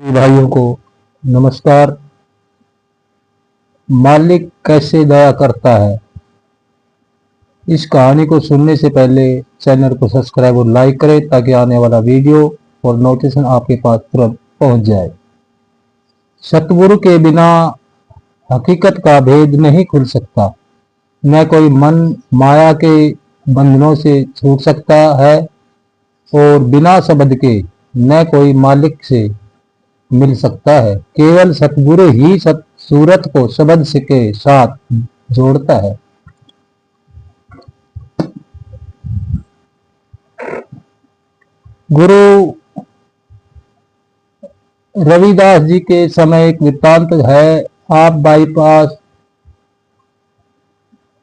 भाइयों को नमस्कार। मालिक कैसे दया करता है, इस कहानी को सुनने से पहले चैनल को सब्सक्राइब और लाइक करें ताकि आने वाला वीडियो और नोटिफिकेशन आपके पास तुरंत पहुंच जाए। सतगुरु के बिना हकीकत का भेद नहीं खुल सकता। न कोई मन माया के बंधनों से छूट सकता है और बिना शब्द के न कोई मालिक से मिल सकता है। केवल सतगुरु ही सूरत को शब्द के साथ जोड़ता है। गुरु रविदास जी के समय एक वृत्तांत है। आप बाईपास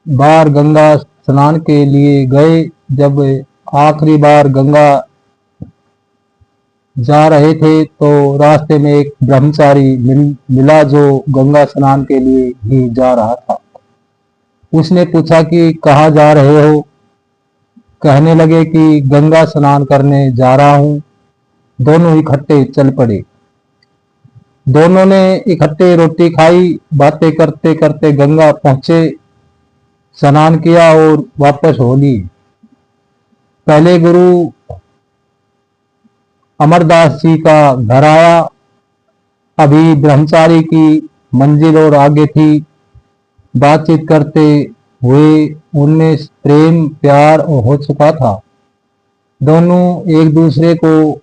बार गंगा स्नान के लिए गए। जब आखिरी बार गंगा जा रहे थे तो रास्ते में एक ब्रह्मचारी मिला जो गंगा स्नान के लिए ही जा रहा था। उसने पूछा कि कहाँ जा रहे हो? कहने लगे कि गंगा स्नान करने जा रहा हूँ। दोनों इकट्ठे चल पड़े। दोनों ने इकट्ठे रोटी खाई। बातें करते करते गंगा पहुंचे, स्नान किया और वापस हो लिए। पहले गुरु अमरदास जी का घर आया। अभी ब्रह्मचारी की मंजिल और आगे थी। बातचीत करते हुए उनमें प्रेम प्यार हो चुका था। दोनों एक दूसरे को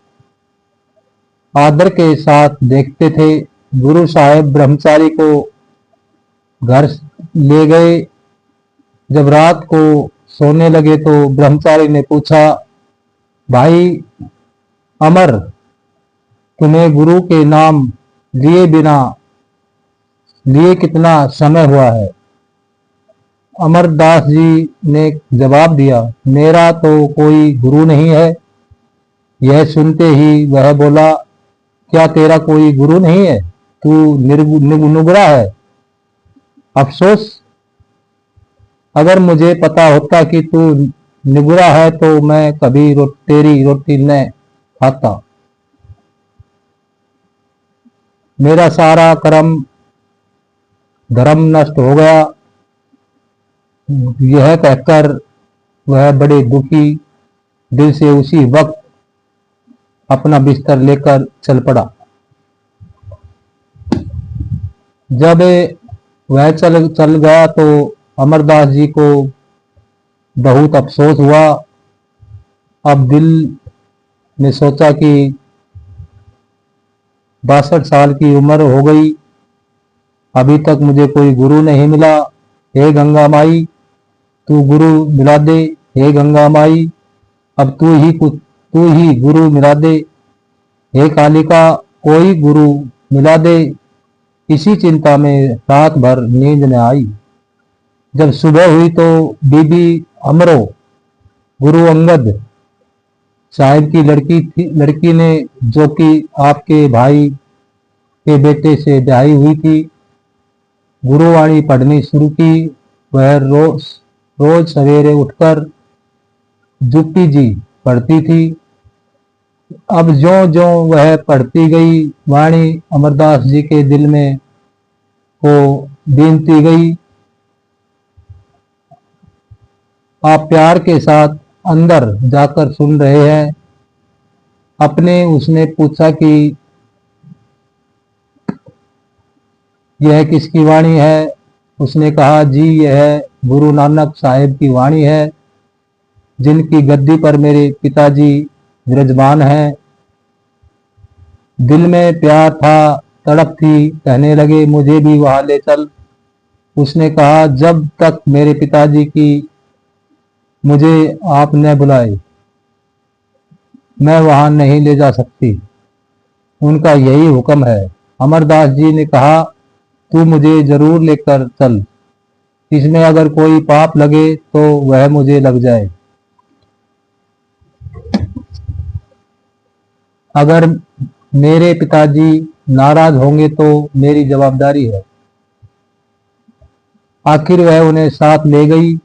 आदर के साथ देखते थे। गुरु साहब ब्रह्मचारी को घर ले गए। जब रात को सोने लगे तो ब्रह्मचारी ने पूछा, भाई अमर, तुम्हें गुरु के नाम लिए कितना समय हुआ है? अमरदास जी ने जवाब दिया, मेरा तो कोई गुरु नहीं है। यह सुनते ही वह बोला, क्या तेरा कोई गुरु नहीं है? तू नुगरा है। अफसोस, अगर मुझे पता होता कि तू निगुरा है तो मैं कभी तेरी रोटी न खाता। मेरा सारा कर्म धर्म नष्ट हो गया। यह कहकर वह बड़े दुखी दिल से उसी वक्त अपना बिस्तर लेकर चल पड़ा। जब वह चल गया तो अमरदास जी को बहुत अफसोस हुआ। अब दिल ने सोचा कि 62 साल की उम्र हो गई, अभी तक मुझे कोई गुरु नहीं मिला। हे गंगा माई, तू गुरु मिला दे। हे गंगा माई, अब तू ही गुरु मिला दे। हे कालिका, कोई गुरु मिला दे। इसी चिंता में रात भर नींद न आई। जब सुबह हुई तो बीबी अमरो, गुरु अंगद साहिब की लड़की ने, जो कि आपके भाई के बेटे से ब्याही हुई थी, गुरुवाणी पढ़नी शुरू की। वह रोज सवेरे उठकर जुप्पी जी पढ़ती थी। अब ज्यों ज्यों वह पढ़ती गई, वाणी अमरदास जी के दिल में को बीनती गई। आप प्यार के साथ अंदर जाकर सुन रहे हैं अपने। उसने पूछा कि यह किसकी वाणी है? उसने कहा, जी यह गुरु नानक साहिब की वाणी है, जिनकी गद्दी पर मेरे पिताजी विराजमान हैं। दिल में प्यार था, तड़प थी। कहने लगे, मुझे भी वहां ले चल। उसने कहा, जब तक मेरे पिताजी की मुझे आप न बुलाए मैं वहां नहीं ले जा सकती। उनका यही हुक्म है। अमरदास जी ने कहा, तू मुझे जरूर लेकर चल। इसमें अगर कोई पाप लगे तो वह मुझे लग जाए। अगर मेरे पिताजी नाराज होंगे तो मेरी जवाबदारी है। आखिर वह उन्हें साथ ले गई।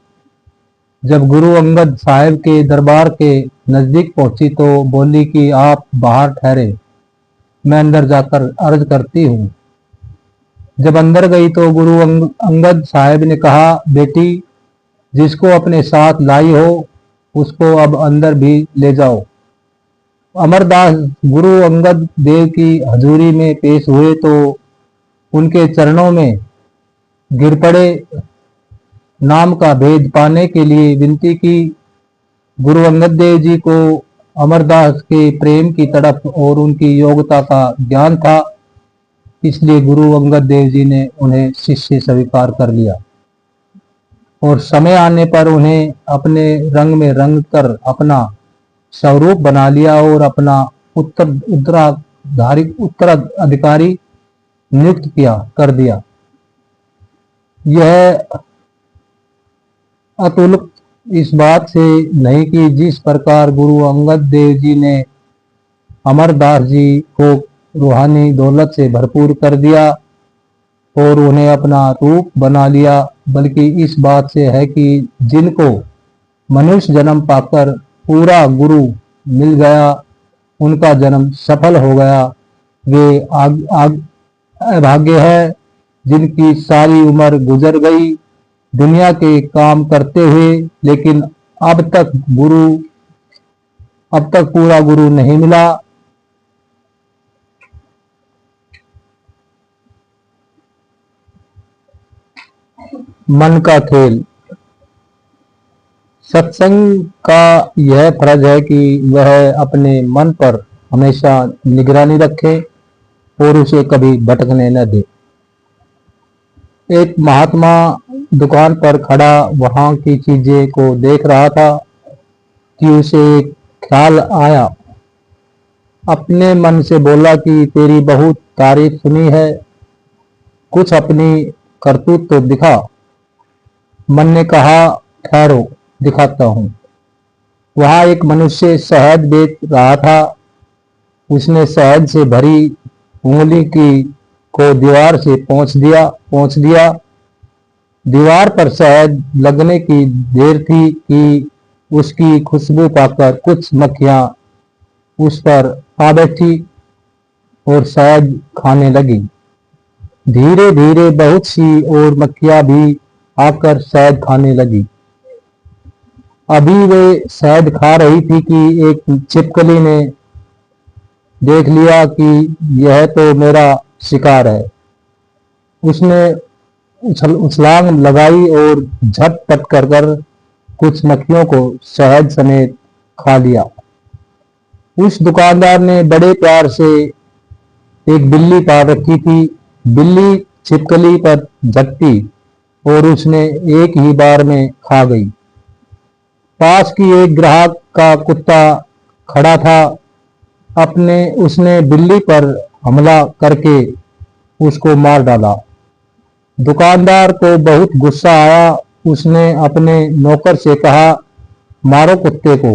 जब गुरु अंगद साहिब के दरबार के नजदीक पहुंची तो बोली कि आप बाहर ठहरे, मैं अंदर जाकर अर्ज करती हूँ। जब अंदर गई तो गुरु अंगद साहब ने कहा, बेटी, जिसको अपने साथ लाई हो उसको अब अंदर भी ले जाओ। अमरदास गुरु अंगद देव की हजूरी में पेश हुए तो उनके चरणों में गिर पड़े। नाम का भेद पाने के लिए विनती की। गुरु अंगद देव जी को अमरदास के प्रेम की तड़प और उनकी योग्यता का ज्ञान था, इसलिए गुरु अंगद देव जी ने उन्हें शिष्य स्वीकार कर लिया और समय आने पर उन्हें अपने रंग में रंग कर अपना स्वरूप बना लिया और अपना उत्तराधिकारी नियुक्त कर दिया। यह अतुलक इस बात से नहीं कि जिस प्रकार गुरु अंगद देव जी ने अमरदास जी को रूहानी दौलत से भरपूर कर दिया और उन्हें अपना रूप बना लिया, बल्कि इस बात से है कि जिनको मनुष्य जन्म पाकर पूरा गुरु मिल गया, उनका जन्म सफल हो गया। वे अभाग्य है जिनकी सारी उम्र गुजर गई दुनिया के काम करते हुए, लेकिन अब तक पूरा गुरु नहीं मिला। मन का खेल। सत्संग का यह फर्ज है कि वह अपने मन पर हमेशा निगरानी रखे और उसे कभी भटकने न दे। एक महात्मा दुकान पर खड़ा वहां की चीजें को देख रहा था कि उसे एक ख्याल आया। अपने मन से बोला कि तेरी बहुत तारीफ सुनी है, कुछ अपनी करतूत तो दिखा। मन ने कहा, ठहरो दिखाता हूँ। वहां एक मनुष्य शहद बेच रहा था। उसने शहद से भरी उंगली को दीवार से पोंछ दिया। दीवार पर शहद लगने की देर थी कि उसकी खुशबू पाकर कुछ मक्खियां उस पर आ बैठी और शहद खाने लगी। धीरे धीरे बहुत सी और मक्खियां भी आकर शहद खाने लगी। अभी वे शहद खा रही थी कि एक छिपकली ने देख लिया कि यह तो मेरा शिकार है। उसने उछलांग लगाई और झटपट कर कुछ मक्खियों को शहद समेत खा लिया। उस दुकानदार ने बड़े प्यार से एक बिल्ली पाल रखी थी। बिल्ली छिपकली पर झपटी और उसने एक ही बार में खा गई। पास की एक ग्राहक का कुत्ता खड़ा था। उसने बिल्ली पर हमला करके उसको मार डाला। दुकानदार को बहुत गुस्सा आया। उसने अपने नौकर से कहा, मारो कुत्ते को।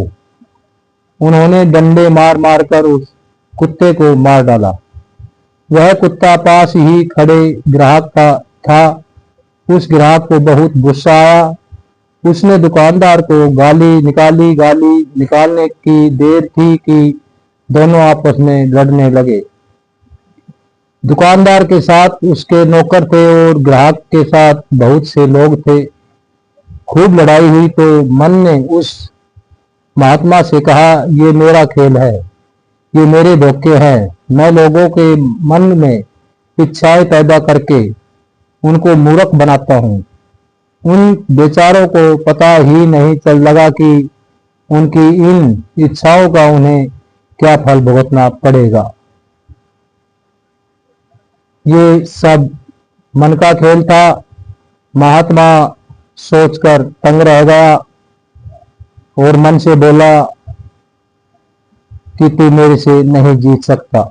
उन्होंने डंडे मार मार कर उस कुत्ते को मार डाला। वह कुत्ता पास ही खड़े ग्राहक का था। उस ग्राहक को बहुत गुस्सा आया। उसने दुकानदार को गाली निकालने की देर थी कि दोनों आपस में लड़ने लगे। दुकानदार के साथ उसके नौकर थे और ग्राहक के साथ बहुत से लोग थे। खूब लड़ाई हुई तो मन ने उस महात्मा से कहा, ये मेरा खेल है, ये मेरे धोखे हैं। मैं लोगों के मन में इच्छाएं पैदा करके उनको मूर्ख बनाता हूँ। उन बेचारों को पता ही नहीं चल लगा कि उनकी इन इच्छाओं का उन्हें क्या फल भुगतना पड़ेगा। ये सब मन का खेल था। महात्मा सोचकर तंग रह गया और मन से बोला कि तू मेरे से नहीं जीत सकता।